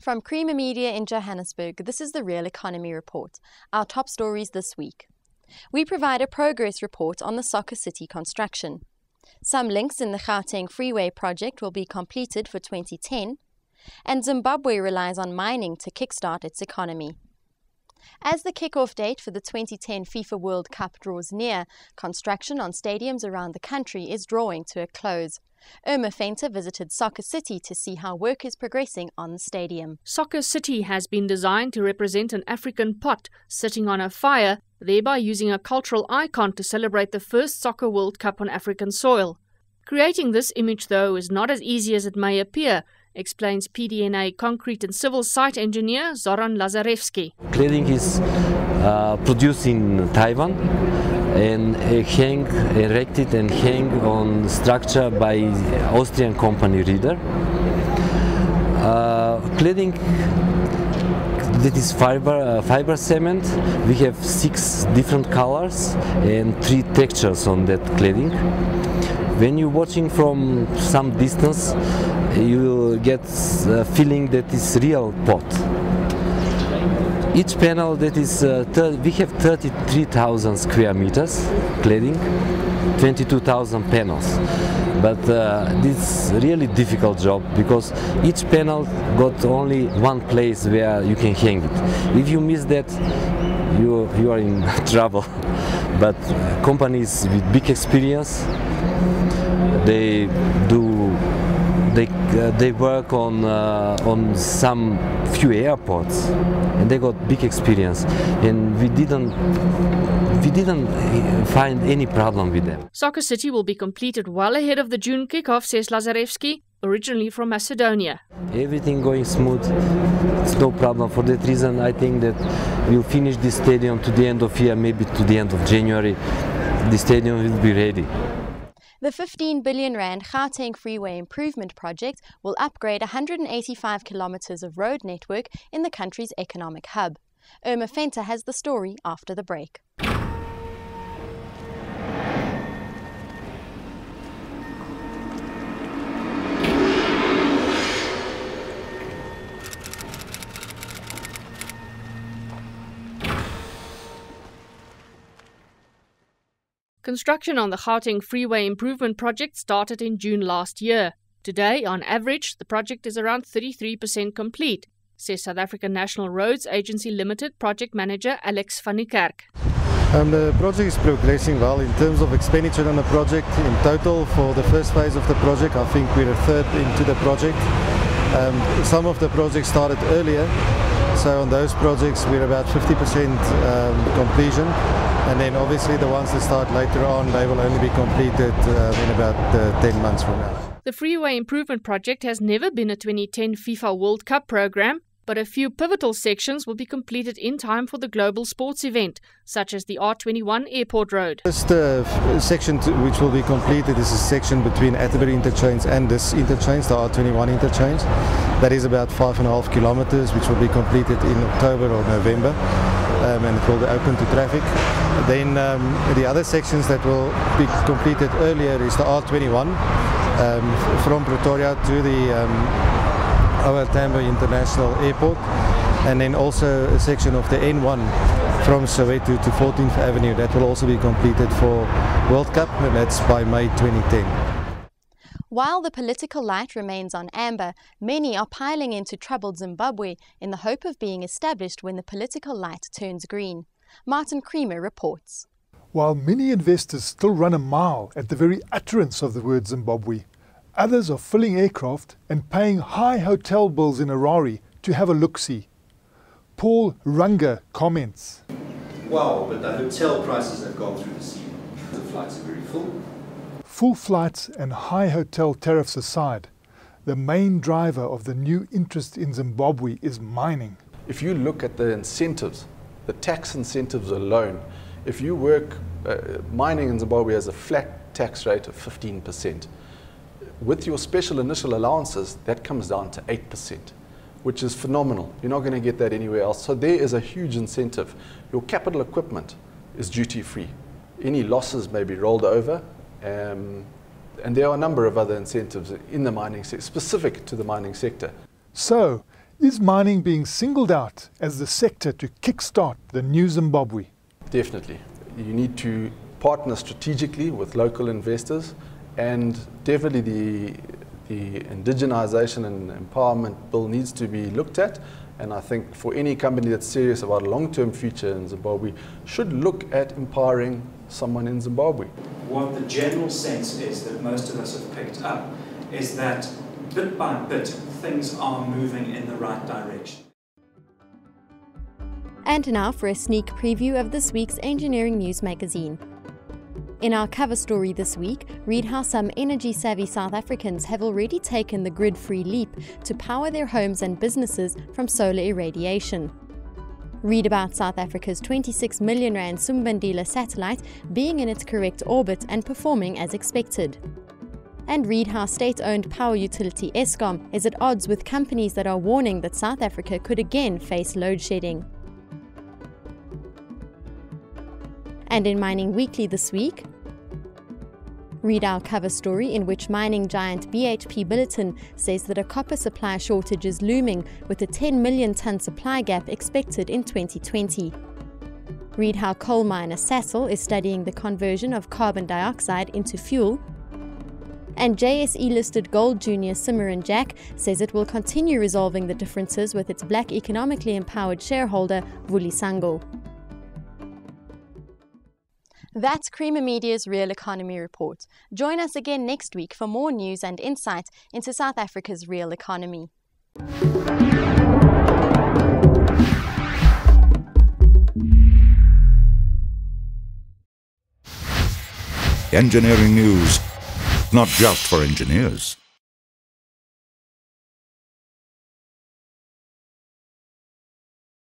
From Creamer Media in Johannesburg, this is the Real Economy Report, our top stories this week. We provide a progress report on the Soccer City construction. Some links in the Gauteng Freeway project will be completed for 2010, and Zimbabwe relies on mining to kickstart its economy. As the kick-off date for the 2010 FIFA World Cup draws near, construction on stadiums around the country is drawing to a close. Irma Venter visited Soccer City to see how work is progressing on the stadium. Soccer City has been designed to represent an African pot sitting on a fire, thereby using a cultural icon to celebrate the first Soccer World Cup on African soil. Creating this image, though, is not as easy as it may appear, explains PDNA concrete and civil site engineer Zoran Lazarevsky. Cladding is produced in Taiwan and erected and hang on structure by Austrian company Rieder. Cladding that is fiber cement. We have 6 different colors and 3 textures on that cladding. When you're watching from some distance, you will get a feeling that it's real pot. Each panel that is, we have 33,000 square meters cladding, 22,000 panels. But this is a really difficult job because each panel got only one place where you can hang it. If you miss that, you are in trouble. But companies with big experience, they work on some few airports and they got big experience, and we didn't find any problem with them. Soccer City will be completed well ahead of the June kickoff, says Lazarevsky, originally from Macedonia. Everything going smooth, it's no problem. For that reason, I think that we'll finish this stadium to the end of year, maybe to the end of January. The stadium will be ready. The 15 billion rand Gauteng Freeway Improvement Project will upgrade 185 kilometers of road network in the country's economic hub. Irma Venter has the story after the break. Construction on the Gauteng Freeway Improvement Project started in June last year. Today, on average, the project is around 33% complete, says South African National Roads Agency Limited project manager Alex van die Kerk. The project is progressing well in terms of expenditure on the project. In total, for the first phase of the project, I think we're a third into the project. Some of the projects started earlier, so on those projects we're about 50% completion. And then obviously the ones that start later on, they will only be completed in about 10 months from now. The Freeway Improvement Project has never been a 2010 FIFA World Cup program, but a few pivotal sections will be completed in time for the global sports event, such as the R21 Airport Road. First section which will be completed is a section between Atterbury Interchange and this interchange, the R21 interchange. That is about 5.5 kilometers, which will be completed in October or November, and it will be open to traffic. Then the other sections that will be completed earlier is the R21 from Pretoria to the OR Tambo International Airport, and then also a section of the N1 from Soweto to 14th Avenue that will also be completed for World Cup, and that's by May 2010. While the political light remains on amber, many are piling into troubled Zimbabwe in the hope of being established when the political light turns green. Martin Creamer reports. While many investors still run a mile at the very utterance of the word Zimbabwe, others are filling aircraft and paying high hotel bills in Harare to have a look-see. Paul Runga comments. Wow, but the hotel prices have gone through the ceiling. The flights are very full. Full flights and high hotel tariffs aside, the main driver of the new interest in Zimbabwe is mining. If you look at the incentives, the tax incentives alone, if you work, mining in Zimbabwe has a flat tax rate of 15%. With your special initial allowances, that comes down to 8%, which is phenomenal. You're not going to get that anywhere else. So there is a huge incentive. Your capital equipment is duty-free. any losses may be rolled over. And there are a number of other incentives in the mining sector, specific to the mining sector. So, is mining being singled out as the sector to kickstart the new Zimbabwe? Definitely. You need to partner strategically with local investors, and definitely the indigenization and empowerment bill needs to be looked at. And I think for any company that's serious about a long-term future in Zimbabwe should look at empowering someone in Zimbabwe. What the general sense is that most of us have picked up is that bit by bit things are moving in the right direction. And now for a sneak preview of this week's Engineering News magazine. In our cover story this week, read how some energy-savvy South Africans have already taken the grid-free leap to power their homes and businesses from solar irradiation. Read about South Africa's 26 million rand Sumbandila satellite being in its correct orbit and performing as expected. And read how state-owned power utility Eskom is at odds with companies that are warning that South Africa could again face load shedding. And in Mining Weekly this week, read our cover story in which mining giant BHP Billiton says that a copper supply shortage is looming with a 10 million tonne supply gap expected in 2020. Read how coal miner Sasol is studying the conversion of carbon dioxide into fuel. And JSE-listed gold junior Simmerin Jack says it will continue resolving the differences with its black economically empowered shareholder Vulisango. That's Creamer Media's Real Economy Report. Join us again next week for more news and insight into South Africa's real economy. Engineering news, not just for engineers.